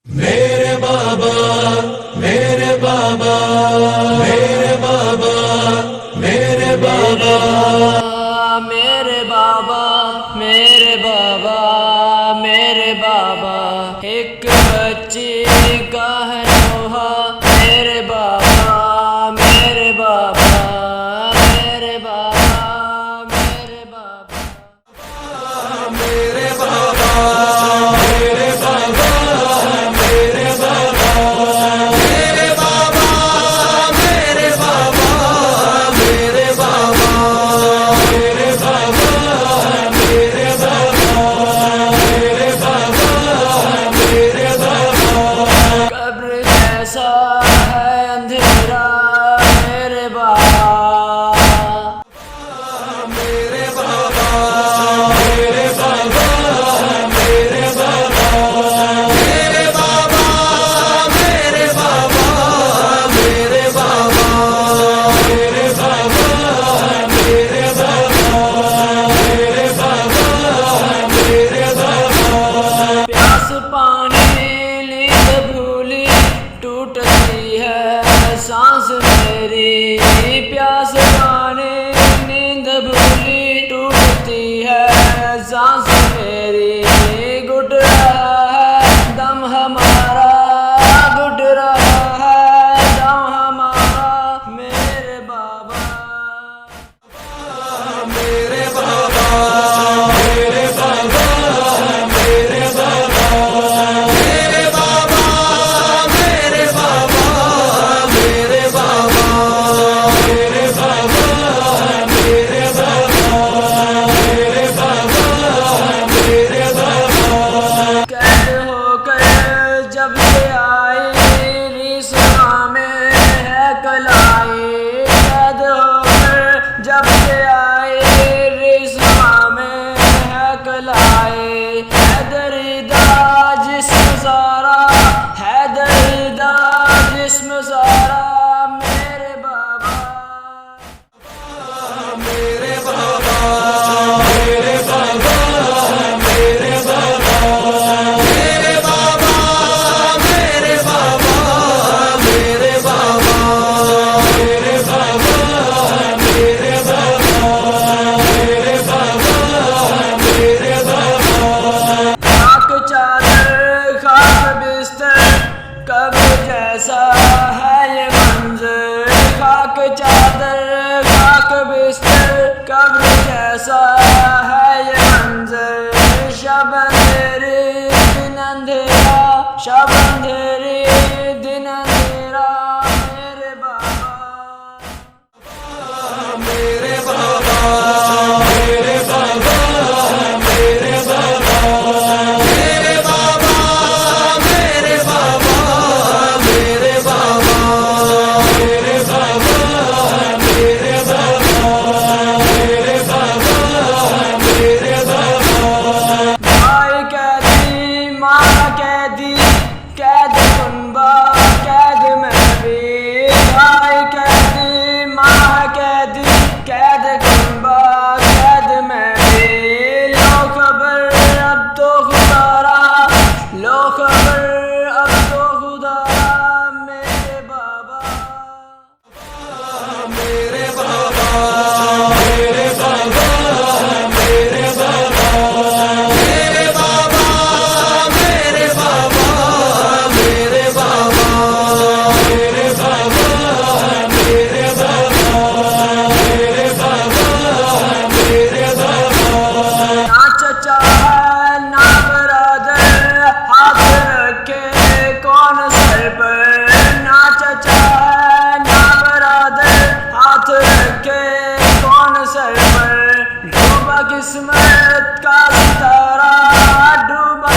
मेरे बाबा मेरे बाबा मेरे बाबा मेरे बाबा मेरे बाबा मेरे बाबा मेरे बाबा एक बच्ची का है नोहा। मेरे बाबा मेरे बाबा मेरे बाबा मेरे बाबा मेरे बाबा मेरे बाबा मेरे बाबा मेरे बाबा मेरे बाबा मेरे बाबा मेरे बाबा मेरे बाबा मेरे बाबा मेरे बाबा कब्र जैसा है अंधेरा मेरे बाबा मेरे बाबा मेरे बाबा मेरे बाबा मेरे बाबा मेरे बाबा मेरे बाबा मेरे बाबा मेरे बाबा मेरे बाबा मेरे बाबा प्यास पानी नींद भूली टूटती है सांस मेरी। प्यास पानी नींद भूली टूटती है सांस मेरी। घुट रहा है दम हमारा घुट रहा है दम हमारा मेरे बाबा मेरे बाबा मेरे बाबा मेरे बाबा मेरे बाबा मेरे बाबा मेरे बाबा मेरे बाबा मेरे बाबा मेरे बाबा मेरे बाबा कैद होकर जब से आई रिश्ता में है कलाई। कैद होकर जब से आई रिश्ता में है कलाई। है दर्दा जिस्म सारा है दर्दा जिस्म सारा मेरे बाबा मेरे बाबा मेरे बाबा मेरे बाबा मेरे बाबा मेरे बाबा मेरे बाबा मेरे बाबा मेरे बाबा मेरे बाबा मेरे बाबा खाक चादर खाक बिस्तर कब्र जैसा है ये मंजर। खाक चादर खाक बिस्तर कब्र जैसा है ये मंजर। शब अंधेरी दिन अंधेरा शब अंधेरी दिन अंधेरा मेरे बाबा मेरे बाबा मेरे बाबा मेरे बाबा मेरे बाबा मेरे बाबा मेरे बाबा मेरे बाबा मेरे बाबा मेरे बाबा मेरे बाबा भाई कैदी माँ कैदी कैद कुनबा कैद में भी। भाई कैदी माँ कैदी कैद कुनबा कैद में भी। लो खबर अब तो खुदारा लो खबर अब तो खुदारा मेरे बाबा मेरे बाबा मेरे बाबा मेरे बाबा मेरे बाबा मेरे बाबा मेरे बाबा मेरे बाबा मेरे बाबा मेरे बाबा मेरे बाबा ना चचा है ना बरादर हाथ रखे कौन सर पर। ना चचा है ना बरादर हाथ रखे कौन सर पर। डूबा किस्मत का सितारा डूबा